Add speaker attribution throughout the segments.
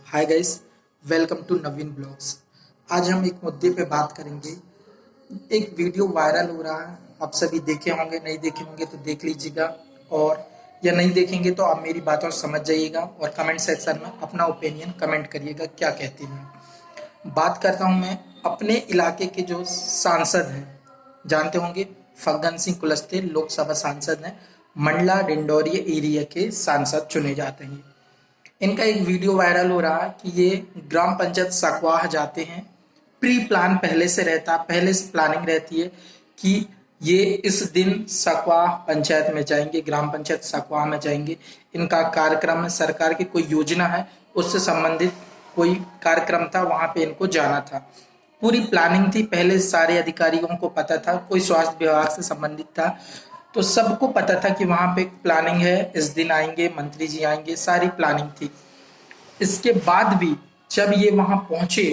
Speaker 1: Hi guys, welcome to Naveen blogs. आज हम एक मुद्दे पे बात करेंगे। एक वीडियो वायरल हो रहा है, आप सभी देखे होंगे, नहीं देखे होंगे तो देख लीजिएगा, और या नहीं देखेंगे तो आप मेरी बातों समझ जाइएगा और कमेंट सेक्शन में अपना ओपिनियन कमेंट करिएगा क्या कहती हैं। बात करता हूं मैं अपने इलाके के जो सांसद हैं, जानते होंगे फग्गन सिंह कुलस्ते लोकसभा सांसद हैं, मंडला डिंडोरी एरिया के सांसद चुने जाते हैं। इनका एक वीडियो वायरल हो रहा है कि ये ग्राम पंचायत सकवाह जाते हैं। प्री प्लान पहले से रहता, पहले से प्लानिंग रहती है कि ये इस दिन सकवाह पंचायत में जाएंगे, ग्राम पंचायत सकवाह में जाएंगे। इनका कार्यक्रम है, सरकार की कोई योजना है उससे संबंधित कोई कार्यक्रम था, वहां पे इनको जाना था। पूरी प्लानिंग थी, पहले सारे अधिकारियों को पता था, कोई स्वास्थ्य विभाग से संबंधित था तो सबको पता था कि वहां पे प्लानिंग है, इस दिन आएंगे, मंत्री जी आएंगे, सारी प्लानिंग थी। इसके बाद भी जब ये वहां पहुंचे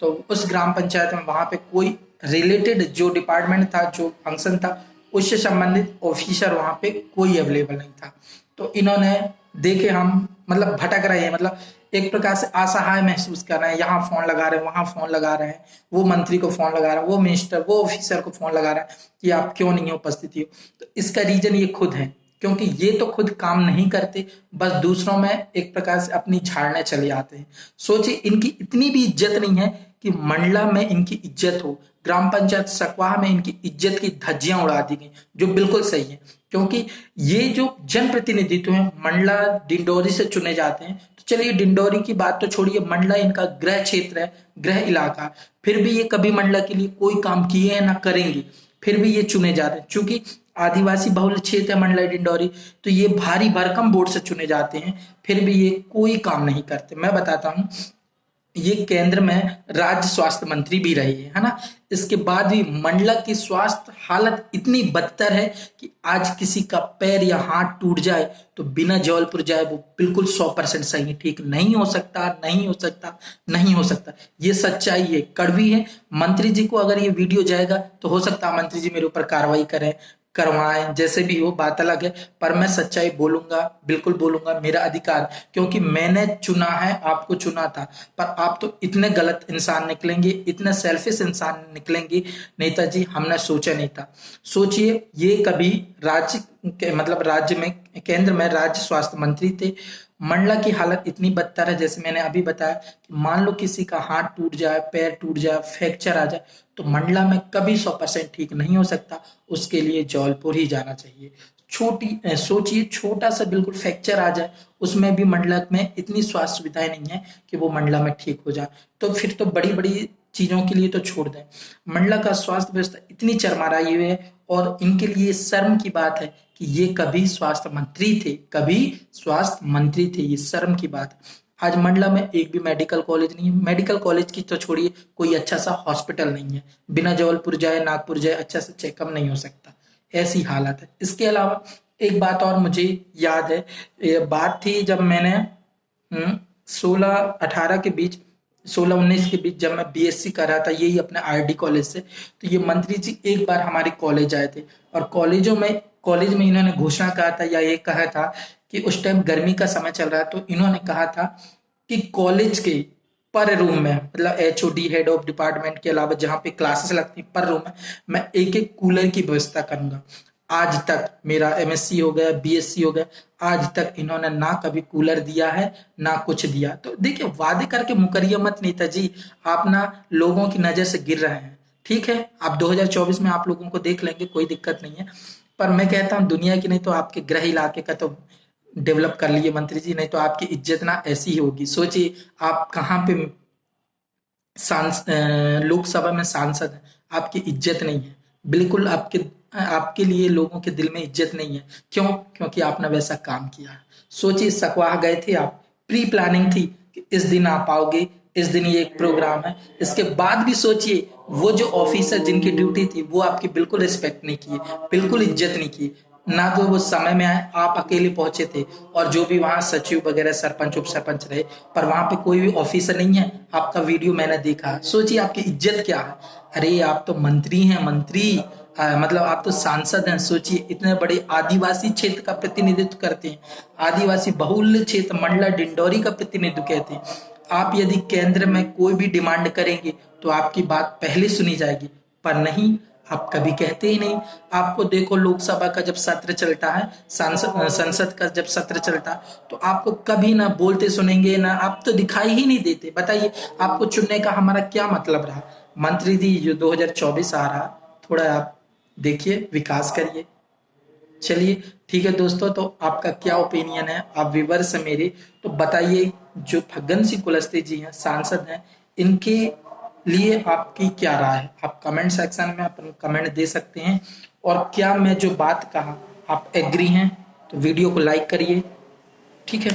Speaker 1: तो उस ग्राम पंचायत में वहां पे कोई रिलेटेड जो डिपार्टमेंट था, जो फंक्शन था, उससे संबंधित ऑफिसर वहां पे कोई अवेलेबल नहीं था। तो इन्होंने देखे हम मतलब भटक रहे हैं, मतलब एक प्रकार से असहाय महसूस कर रहे हैं, यहाँ फोन लगा रहे हैं, वहां फोन लगा रहे हैं, वो मंत्री को फोन लगा रहे हैं, वो मिनिस्टर, वो ऑफिसर को फोन लगा रहे हैं कि आप क्यों नहीं उपस्थित हो। तो इसका रीजन ये खुद है, क्योंकि ये तो खुद काम नहीं करते, बस दूसरों में एक प्रकार से अपनी झाड़ने चले आते हैं। सोचिए, इनकी इतनी भी इज्जत नहीं है कि मंडला में इनकी इज्जत हो, ग्राम पंचायत सकवाह में इनकी इज्जत की धज्जियां उड़ा दी गई, जो बिल्कुल सही है। क्योंकि ये जो जनप्रतिनिधित्व है मंडला डिंडोरी से चुने जाते हैं, तो चलिए डिंडोरी की बात तो छोड़िए, मंडला इनका गृह क्षेत्र है, गृह इलाका, फिर भी ये कभी मंडला के लिए कोई काम किए हैं ना करेंगे, फिर भी ये चुने जाते हैं। चूंकि आदिवासी बहुल क्षेत्र है मंडला डिंडोरी, तो ये भारी भरकम वोट से चुने जाते हैं, फिर भी ये कोई काम नहीं करते। मैं बताता हूं, ये केंद्र में राज्य स्वास्थ्य मंत्री भी रही है ना। इसके बाद भी मंडला की स्वास्थ्य हालत इतनी बदतर है कि आज किसी का पैर या हाथ टूट जाए तो बिना जबलपुर जाए वो बिल्कुल 100% सही, ठीक नहीं हो सकता, नहीं हो सकता, नहीं हो सकता। ये सच्चाई है, कड़वी है। मंत्री जी को अगर ये वीडियो जाएगा तो हो सकता है मंत्री जी मेरे ऊपर कार्रवाई करें, करवाएं, जैसे भी हो, बात अलग है, पर मैं सच्चाई बोलूंगा, बिल्कुल बोलूंगा, मेरा अधिकार, क्योंकि मैंने चुना है, आपको चुना था। पर आप तो इतने गलत इंसान निकलेंगे, इतने सेल्फिश इंसान निकलेंगे नेताजी, हमने सोचा नहीं था। सोचिए, ये कभी राज्य के मतलब राज्य में, केंद्र में राज्य स्वास्थ्य मंत्री थे। मंडला की हालत इतनी बदतर है, जैसे मैंने अभी बताया कि मान लो किसी का हाथ टूट जाए, पैर टूट जाए, फ्रैक्चर आ जाए, तो मंडला में कभी 100% ठीक नहीं हो सकता, उसके लिए जबलपुर ही जाना चाहिए। सोचिए, छोटा सा बिल्कुल फ्रैक्चर आ जाए, उसमें भी मंडला में इतनी स्वास्थ्य सुविधाएं नहीं है कि वो मंडला में ठीक हो जाए, तो फिर तो बड़ी बड़ी चीजों के लिए तो छोड़ दें। मंडला का स्वास्थ्य व्यवस्था इतनी चरमराई हुई है, और इनके लिए शर्म की बात है कि ये कभी स्वास्थ्य मंत्री थे, कभी स्वास्थ्य मंत्री थे, ये शर्म की बात है। आज मंडला में एक भी मेडिकल कॉलेज नहीं है, मेडिकल कॉलेज की तो छोड़िए, कोई अच्छा सा हॉस्पिटल नहीं है, बिना जबलपुर जाए, नागपुर जाए, अच्छा से चेकअप नहीं हो सकता, ऐसी हालत है। इसके अलावा एक बात और मुझे याद है, ये बात थी जब मैंने 16-18 के बीच, 16-19 के बीच, जब मैं बीएससी कर रहा था यही अपने आरडी कॉलेज से, तो ये मंत्री जी एक बार हमारे कॉलेज आए थे, और कॉलेज में इन्होंने घोषणा कहा था, या ये कहा था कि उस टाइम गर्मी का समय चल रहा है, तो इन्होंने कहा था कि कॉलेज के पर रूम में, मतलब एचओडी हेड ऑफ डिपार्टमेंट के अलावा जहां पे क्लासेस लगती पर रूम में मैं एक एक कूलर की व्यवस्था करूंगा। आज तक मेरा एमएससी हो गया, बीएससी हो गया, आज तक इन्होंने ना कभी कूलर दिया है, ना कुछ दिया। तो देखिए, वादे करके मुकरिए मत नेताजी, आप ना लोगों की नजर से गिर रहे हैं। ठीक है, आप 2024 में आप लोगों को देख लेंगे, कोई दिक्कत नहीं है, पर मैं कहता हूं दुनिया की नहीं तो आपके गृह इलाके का तो डेवलप कर लिए मंत्री जी, नहीं तो आपकी इज्जत ना ऐसी ही होगी। सोचिए, आप कहाँ पे लोकसभा में सांसद हैं, आपकी इज्जत नहीं है, बिल्कुल आपके लिए लोगों के दिल में इज्जत नहीं है। क्यों? क्योंकि आपने वैसा काम किया। सोचिए, सकवाह गए थे आप, प्री प्लानिंग थी कि इस दिन आप आओगे, इस दिन ये एक प्रोग्राम है। इसके बाद भी सोचिए, वो जो ऑफिसर जिनकी ड्यूटी थी वो आपकी बिल्कुल रिस्पेक्ट नहीं किए, बिल्कुल इज्जत नहीं की, ना तो वो समय में आए, आप अकेले पहुंचे थे, और जो भी वहां सचिव वगैरह, सरपंच उप सरपंच रहे, पर वहां पे कोई भी ऑफिसर नहीं है। आपका वीडियो मैंने देखा, सोचिए आपकी इज्जत क्या है। अरे आप तो मंत्री हैं, मंत्री, मतलब आप तो सांसद हैं, सोचिए इतने बड़े आदिवासी क्षेत्र का प्रतिनिधित्व करते हैं, आदिवासी बहुल्य क्षेत्र मंडला डिंडौरी का प्रतिनिधित्व कहते हैं। आप यदि केंद्र में कोई भी डिमांड करेंगे तो आपकी बात पहले सुनी जाएगी, पर नहीं, आप कभी कहते ही नहीं। आपको देखो लोकसभा का जब सत्र चलता है, सांसद संसद का जब सत्र चलता है, तो आपको कभी ना बोलते सुनेंगे, ना आप तो दिखाई ही नहीं देते। बताइए आपको चुनने का हमारा क्या मतलब रहा। मंत्री जी जो 2024 आ रहा, थोड़ा आप देखिए, विकास करिए। चलिए ठीक है दोस्तों, तो आपका क्या ओपिनियन है, आप व्यूअर्स हैं मेरे, तो बताइए जो फग्गन सिंह कुलस्ते जी हैं, सांसद हैं, इनके लिए आपकी क्या राय है। आप कमेंट सेक्शन में अपन कमेंट दे सकते हैं। और क्या मैं जो बात कहा आप एग्री हैं, तो वीडियो को लाइक करिए। ठीक है।